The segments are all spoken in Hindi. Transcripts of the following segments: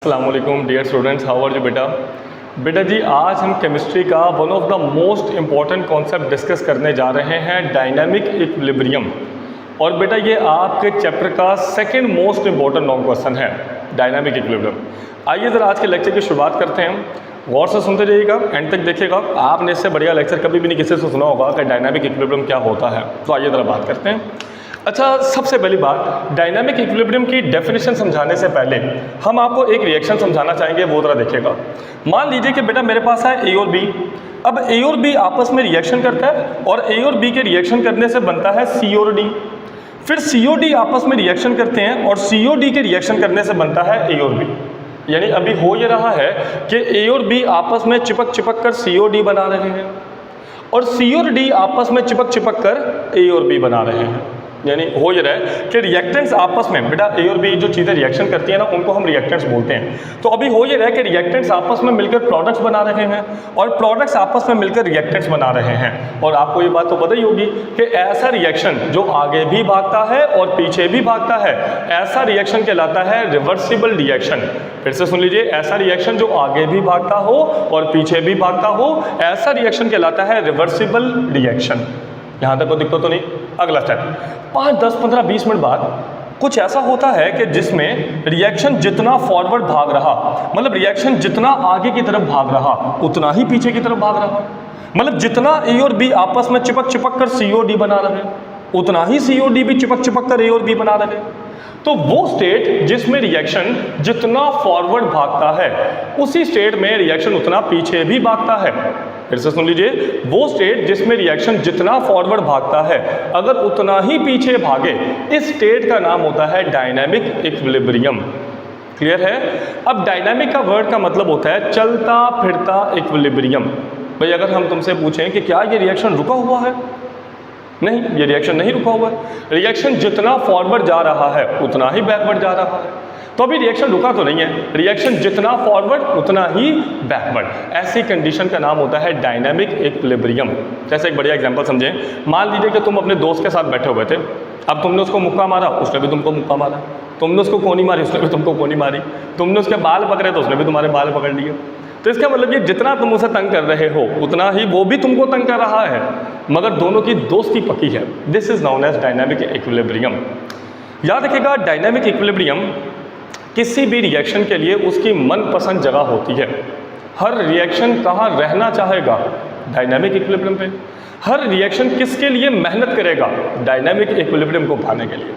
अस्सलामुअलैकुम dear students, how are you बेटा जी आज हम केमिस्ट्री का one of the most important concept discuss करने जा रहे हैं, डायनामिक इक्विलिब्रियम। और बेटा ये आपके चैप्टर का second most important long question है, डायनामिक इक्विलिब्रियम। आइए ज़रा आज के लेक्चर की शुरुआत करते हैं। गौर से सुनते जाइएगा, एंड तक देखिएगा। आपने इससे बढ़िया लेक्चर कभी भी नहीं किसी से सुना होगा कि डायनामिक इक्विलिब्रियम क्या होता है। तो आइए ज़रा बात करते हैं। अच्छा, सबसे पहली बात, डायनामिक इक्विलिब्रियम की डेफिनेशन समझाने से पहले हम आपको एक रिएक्शन समझाना चाहेंगे, वो जरा देखिएगा। मान लीजिए कि बेटा मेरे पास है ए और बी। अब ए और बी आपस में रिएक्शन करता है और ए और बी के रिएक्शन करने से बनता है सी और डी। फिर सी और डी आपस में रिएक्शन करते हैं और सी और डी के रिएक्शन करने से बनता है ए और बी। यानी अभी हो ये रहा है कि ए और बी आपस में चिपक कर सी और डी बना रहे हैं और सी और डी आपस में चिपक कर ए और बी बना रहे हैं। यानी हो ये रहा है कि रिएक्टेंट्स आपस में, बेटा ए और बी जो चीज़ें रिएक्शन करती हैं ना, उनको हम रिएक्टेंट्स बोलते हैं। तो अभी हो ये रहा है कि रिएक्टेंट्स आपस में मिलकर प्रोडक्ट्स बना रहे हैं और प्रोडक्ट्स आपस में मिलकर रिएक्टेंट्स बना रहे हैं। और आपको ये बात तो पता ही होगी कि ऐसा रिएक्शन जो आगे भी भागता है और पीछे भी भागता है, ऐसा रिएक्शन कहलाता है रिवर्सिबल रिएक्शन। फिर से सुन लीजिए, ऐसा रिएक्शन जो आगे भी भागता हो और पीछे भी भागता हो, ऐसा रिएक्शन कहलाता है रिवर्सिबल रिएक्शन। यहाँ तक कोई दिक्कत तो नहीं। अगला स्टेप, 5, 10, 15, 20 मिनट बाद कुछ ऐसा होता है कि जिसमें रिएक्शन जितना फॉरवर्ड भाग रहा, मतलब रिएक्शन जितना आगे की तरफ भाग रहा उतना ही पीछे की तरफ भाग रहा। मतलब जितना ए और बी आपस में चिपक कर सी और डी बना रहे, उतना ही सी और डी भी चिपक कर ए और बी बना रहे। तो वो स्टेट जिसमें रिएक्शन जितना फॉरवर्ड भागता है, उसी स्टेट में रिएक्शन उतना पीछे भी भागता है। फिर से सुन लीजिए, वो स्टेट जिसमें रिएक्शन जितना फॉरवर्ड भागता है अगर उतना ही पीछे भागे, इस स्टेट का नाम होता है डायनामिक इक्विलिब्रियम। क्लियर है? अब डायनामिक का वर्ड का मतलब होता है चलता फिरता इक्विलिब्रियम। भाई अगर हम तुमसे पूछें कि क्या ये रिएक्शन रुका हुआ है, नहीं, ये रिएक्शन नहीं रुका हुआ है। रिएक्शन जितना फॉरवर्ड जा रहा है उतना ही बैकवर्ड जा रहा है। तो अभी रिएक्शन रुका तो नहीं है, रिएक्शन जितना फॉरवर्ड उतना ही बैकवर्ड। ऐसी कंडीशन का नाम होता है डायनामिक इक्विलिब्रियम। जैसे एक बढ़िया एग्जांपल समझें। मान लीजिए कि तुम अपने दोस्त के साथ बैठे हुए थे। अब तुमने उसको मुक्का मारा, उसने भी तुमको मुक्का मारा। तुमने उसको कोनी मारी, उसने भी तुमको कोनी मारी। तुमने उसके बाल पकड़े तो उसने भी तुम्हारे बाल पकड़ लिए। तो इसका मतलब ये जितना तुम उसे तंग कर रहे हो उतना ही वो भी तुमको तंग कर रहा है, मगर दोनों की दोस्ती पक्की है। This is known as dynamic equilibrium. याद रखिएगा, डायनामिक इक्विलिब्रियम किसी भी रिएक्शन के लिए उसकी मनपसंद जगह होती है। हर रिएक्शन कहाँ रहना चाहेगा? डायनामिक इक्विलिब्रियम पे। हर रिएक्शन किसके लिए मेहनत करेगा? डायनामिक इक्विलिब्रियम को पाने के लिए।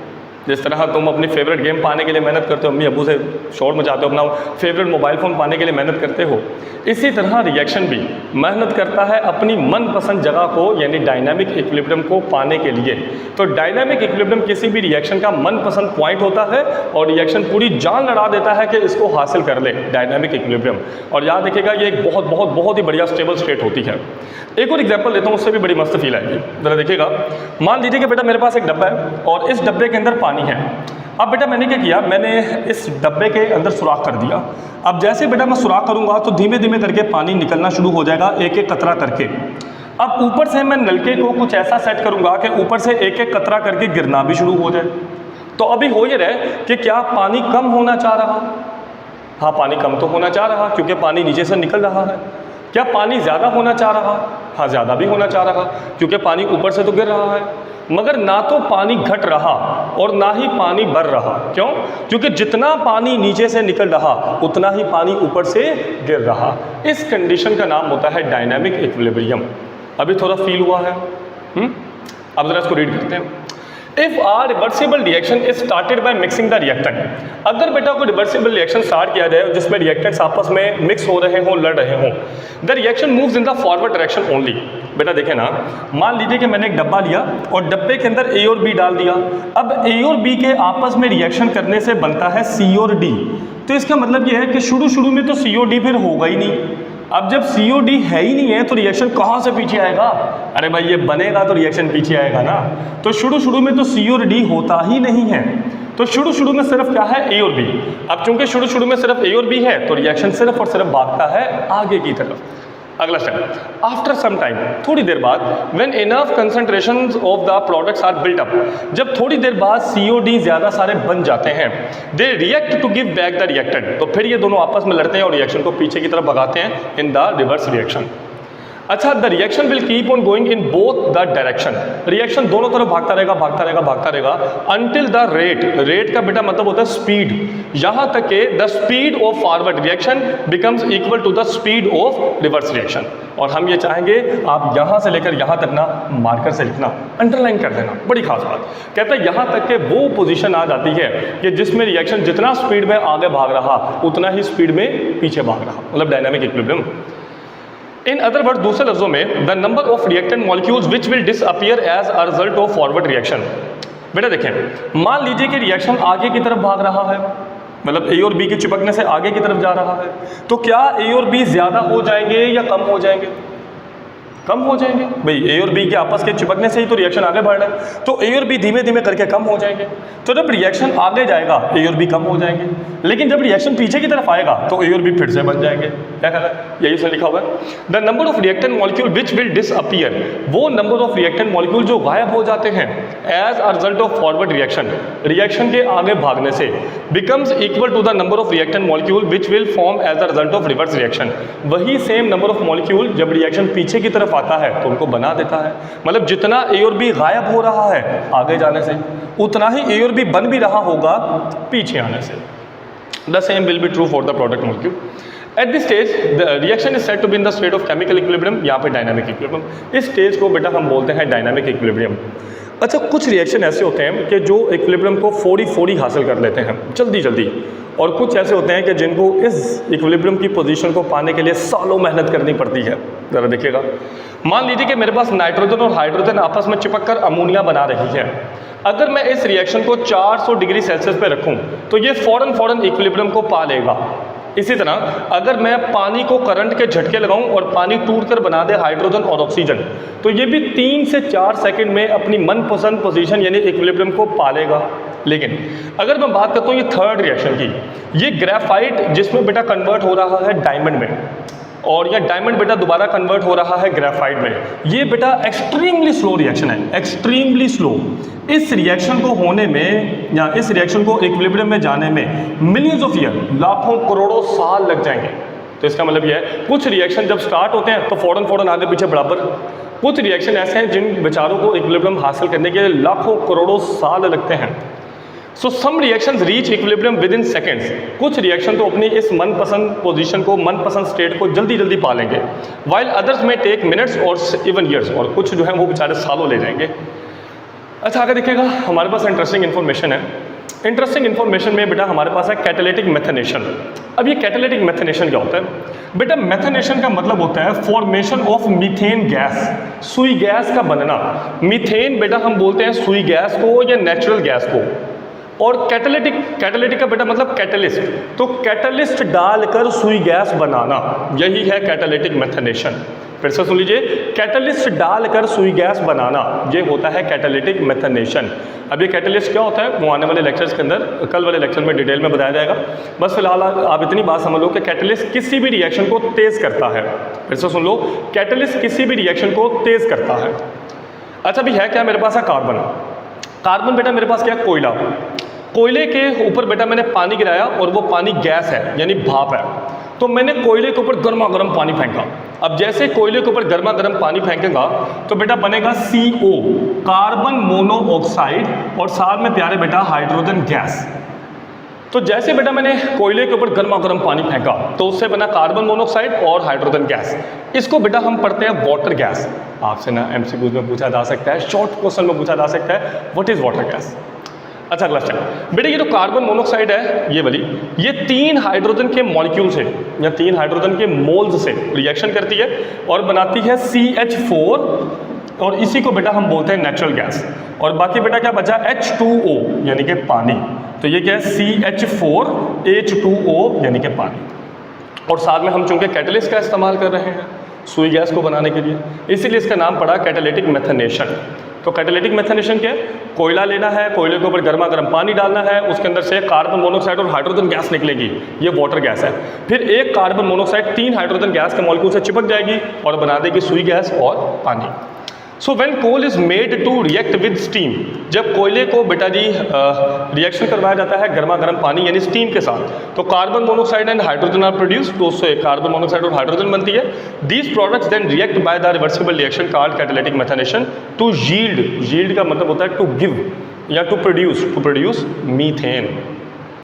जिस तरह तुम अपनी फेवरेट गेम पाने के लिए मेहनत करते हो, अम्मी अबू से शोर मचाते हो, अपना फेवरेट मोबाइल फ़ोन पाने के लिए मेहनत करते हो, इसी तरह रिएक्शन भी मेहनत करता है अपनी मनपसंद जगह को, यानी डायनामिक इक्विलिब्रियम को पाने के लिए। तो डायनामिक इक्विलिब्रियम किसी भी रिएक्शन का मनपसंद पॉइंट होता है और रिएक्शन पूरी जान लड़ा देता है कि इसको हासिल कर ले, डायनामिक इक्विलिब्रियम। और याद रखिएगा, ये एक बहुत ही बढ़िया स्टेबल स्टेट होती है। एक और एग्जाम्पल देता हूँ, उससे भी बड़ी मस्त फील आएगी। जरा देखिएगा, मान लीजिए कि बेटा मेरे पास एक डब्बा है और इस डब्बे के अंदर पानी है। अब बेटा मैंने क्या किया, मैंने इस डब्बे के अंदर सुराख कर दिया। अब जैसे बेटा मैं सुराख करूंगा तो धीमे धीमे करके पानी निकलना शुरू हो जाएगा, एक एक कतरा करके। अब ऊपर से मैं नलके को कुछ ऐसा सेट करूंगा कि ऊपर से एक एक कतरा करके गिरना भी शुरू हो जाए। तो अभी हो ये रहे कि क्या पानी कम होना चाह रहा? हाँ, पानी कम तो होना चाह रहा क्योंकि पानी नीचे से निकल रहा है। क्या पानी ज़्यादा होना चाह रहा? हाँ, ज़्यादा भी होना चाह रहा क्योंकि पानी ऊपर से तो गिर रहा है। मगर ना तो पानी घट रहा और ना ही पानी बढ़ रहा। क्यों? क्योंकि जितना पानी नीचे से निकल रहा उतना ही पानी ऊपर से गिर रहा। इस कंडीशन का नाम होता है डायनामिक इक्विलिब्रियम। अभी थोड़ा फील हुआ है? अब जरा इसको रीड करते हैं। If are reversible reaction is started by mixing the reactant. अगर बेटा कोई रिवर्सिबल रिएक्शन स्टार्ट किया जाए जिसमें रिएक्टेंट्स आपस में मिक्स हो रहे हों, लड़ रहे हों, the reaction moves in the forward direction only. बेटा देखें ना, मान लीजिए कि मैंने एक डब्बा लिया और डब्बे के अंदर ए और बी डाल दिया। अब ए और बी के आपस में रिएक्शन करने से बनता है सी और डी। तो इसका मतलब यह है कि शुरू में तो सी और डी फिर होगा ही नहीं। अब जब सी ओ डी है ही नहीं है तो रिएक्शन कहाँ से पीछे आएगा? अरे भाई ये बनेगा तो रिएक्शन पीछे आएगा ना। तो शुरू में तो सी और डी होता ही नहीं है। तो शुरू में सिर्फ क्या है? ए और बी। अब चूंकि शुरू में सिर्फ ए और बी है तो रिएक्शन सिर्फ और सिर्फ भागता है आगे की तरफ। अगला स्टेप, आफ्टर सम टाइम, थोड़ी देर बाद, when enough concentrations of the products are built up, जब थोड़ी देर बाद COD ज़्यादा सारे बन जाते हैं, they react to give back the reacted, तो फिर ये दोनों आपस में लड़ते हैं और रिएक्शन को पीछे की तरफ भगाते हैं इन द रिवर्स रिएक्शन। अच्छा, the reaction will keep on going in both the direction, reaction दोनों तरफ भागता रहेगा अंटिल द रेट का बेटा मतलब होता है स्पीड, यहां तक के the speed of forward reaction becomes equal to the speed of reverse reaction. और हम ये चाहेंगे आप यहां से लेकर यहां तक ना मार्कर से लिखना, अंडरलाइन कर देना, बड़ी खास बात। कहता है यहां तक के वो पोजीशन आ जाती है कि जिसमें रिएक्शन जितना स्पीड में आगे भाग रहा उतना ही स्पीड में पीछे भाग रहा, मतलब dynamic equilibrium. In other word, दूसरे लफ्जों में, the number of reactant molecules which will disappear as a result of forward reaction. बेटा देखें, मान लीजिए कि रिएक्शन आगे की तरफ भाग रहा है, मतलब A और B के चिपकने से आगे की तरफ जा रहा है, तो क्या A और B ज़्यादा हो जाएंगे या कम हो जाएंगे? कम हो जाएंगे। भाई A और B के आपस के चिपकने से ही तो रिएक्शन आगे बढ़ रहा है, तो A और B धीमे धीमे करके कम हो जाएंगे। तो जब रिएक्शन आगे जाएगा A और B कम हो जाएंगे, लेकिन जब रिएक्शन पीछे की तरफ आएगा तो A और B फिर से बन जाएंगे। क्या कहना है? यही से लिखा हुआ है, the number of reactant molecule which will disappear, वो नंबर ऑफ रिएक्टेंट मॉलिक्यूल जो गायब हो जाते हैं as a result of forward reaction, reaction के आगे भागने से, becomes equal to the number of reactant molecule which will form as a result of reverse reaction. वही सेम नंबर ऑफ मॉलिक्यूल जब रिएक्शन पीछे की तरफ आता है तो उनको बना देता है, मतलब जितना A और B गायब हो रहा है आगे जाने से, उतना ही A और B बन भी रहा होगा पीछे आने से। The same will be true for the product molecule. At this stage the reaction is said to be in the state of chemical equilibrium, यहाँ पे डायनामिक इक्विलिब्रियम। इस स्टेज को बेटा हम बोलते हैं डायनामिक इक्विलिब्रियम। अच्छा, कुछ रिएक्शन ऐसे होते हैं कि जो इक्विलिब्रियम को फोड़ी हासिल कर लेते हैं जल्दी जल्दी, और कुछ ऐसे होते हैं कि जिनको इस इक्विलिब्रियम की पोजीशन को पाने के लिए सालों मेहनत करनी पड़ती है। ज़रा देखिएगा, मान लीजिए कि मेरे पास नाइट्रोजन और हाइड्रोजन आपस में चिपक कर अमोनिया बना रही है। अगर मैं इस रिएक्शन को 400 डिग्री सेल्सियस पे रखूं तो ये फ़ौरन इक्विलिब्रियम को पा लेगा। इसी तरह अगर मैं पानी को करंट के झटके लगाऊं और पानी टूट कर बना दे हाइड्रोजन और ऑक्सीजन, तो ये भी 3 से 4 सेकंड में अपनी मनपसंद पोजीशन यानी इक्विलिब्रियम को पा लेगा। लेकिन अगर मैं बात करता हूँ ये थर्ड रिएक्शन की, ये ग्रेफाइट जिसमें बेटा कन्वर्ट हो रहा है डायमंड में, और यह डायमंड बेटा दोबारा कन्वर्ट हो रहा है ग्रेफाइट में, ये बेटा एक्सट्रीमली स्लो रिएक्शन है, एक्सट्रीमली स्लो। इस रिएक्शन को होने में या इस रिएक्शन को इक्विलिब्रियम में जाने में मिलियंस ऑफ ईयर, लाखों करोड़ों साल लग जाएंगे। तो इसका मतलब यह है, कुछ रिएक्शन जब स्टार्ट होते हैं तो फ़ौरन आगे पीछे बराबर, कुछ रिएक्शन ऐसे हैं जिन बेचारों को इक्विलिब्रियम हासिल करने के लिए लाखों करोड़ों साल लगते हैं। So some reactions reach equilibrium within seconds, कुछ रिएक्शन तो अपनी इस मनपसंद पोजीशन को, मनपसंद स्टेट को जल्दी जल्दी पा लेंगे, वाइल अदर्स में टेक मिनट्स और इवन ईयर्स, और कुछ जो है वो बेचारे सालों ले जाएंगे। अच्छा, आगे देखिएगा, हमारे पास इंटरेस्टिंग इन्फॉर्मेशन है। इंटरेस्टिंग इन्फॉर्मेशन में बेटा हमारे पास है कैटालिटिक मेथनेशन। अब ये कैटालिटिक मेथनेशन क्या होता है बेटा? मेथनेशन का मतलब होता है फॉर्मेशन ऑफ मीथेन गैस, सुई गैस का बनना। मीथेन बेटा हम बोलते हैं सुई गैस को या नेचुरल गैस को, और कैटालिटिक का बेटा मतलब कैटलिस्ट, तो कैटलिस्ट डालकर सुई गैस बनाना, यही है कैटालिटिक मेथनेशन। फिर से सुन लीजिए, कैटलिस्ट डालकर सुई गैस बनाना, ये होता है कैटालिटिक मेथनेशन। अब ये कैटलिस्ट क्या होता है वो आने वाले लेक्चर्स के अंदर, कल वाले लेक्चर में डिटेल में बताया जाएगा। बस फिलहाल आप इतनी बात समझ लो कि कैटलिस्ट किसी भी रिएक्शन को तेज करता है। फिर से सुन लो, कैटलिस्ट किसी भी रिएक्शन को तेज करता है। अच्छा, अभी है क्या मेरे पास है कार्बन। कार्बन बेटा मेरे पास क्या है? कोयला। कोयले के ऊपर बेटा मैंने पानी गिराया और वो पानी गैस है यानी भाप है, तो मैंने कोयले के ऊपर गर्मा गर्म पानी फेंका। अब जैसे कोयले के ऊपर गर्मा गर्म पानी फेंकेगा तो बेटा बनेगा CO, कार्बन मोनोऑक्साइड, और साथ में प्यारे बेटा हाइड्रोजन गैस। तो जैसे बेटा मैंने कोयले के ऊपर गर्मा गर्म पानी फेंका तो उससे बना कार्बन मोनोऑक्साइड और हाइड्रोजन गैस। इसको बेटा हम पढ़ते हैं वाटर गैस। आपसे ना MCQs में पूछा जा सकता है, शॉर्ट क्वेश्चन में पूछा जा सकता है, व्हाट इज वाटर गैस। अच्छा, अगला स्टेप बेटा, ये जो कार्बन मोनोऑक्साइड है ये वाली, ये 3 हाइड्रोजन के मॉलिक्यूल से या 3 हाइड्रोजन के मोल्स से रिएक्शन करती है और बनाती है CH4, और इसी को बेटा हम बोलते हैं नेचुरल गैस। और बाकी बेटा क्या बचा? H2O यानी कि पानी। तो ये क्या है? CH4H2O यानी कि पानी। और साथ में हम चूंकि कैटलिस्ट का इस्तेमाल कर रहे हैं सुई गैस को बनाने के लिए, इसीलिए इसका नाम पड़ा कैटालिटिक मेथनेशन। तो कैटालिटिक मेथनेशन क्या है? कोयला लेना है, कोयले के ऊपर गर्मा गर्म पानी डालना है, उसके अंदर से कार्बन मोनोऑक्साइड और हाइड्रोजन गैस निकलेगी, ये वाटर गैस है। फिर एक कार्बन मोनोऑक्साइड 3 हाइड्रोजन गैस के मॉलिक्यूल से चिपक जाएगी और बना देगी सुई गैस और पानी। So when coal is made to react with steam, जब कोयले को बेटा जी रिएक्शन करवाया जाता है गर्मा गर्म पानी यानी स्टीम के साथ, तो carbon monoxide and hydrogen are produce, तो उससे कार्बन मोनोऑक्साइड और हाइड्रोजन बनती है। These products then react by the reversible reaction called catalytic methanation to yield, yield का मतलब होता है टू गिव या टू प्रोड्यूस मीथेन।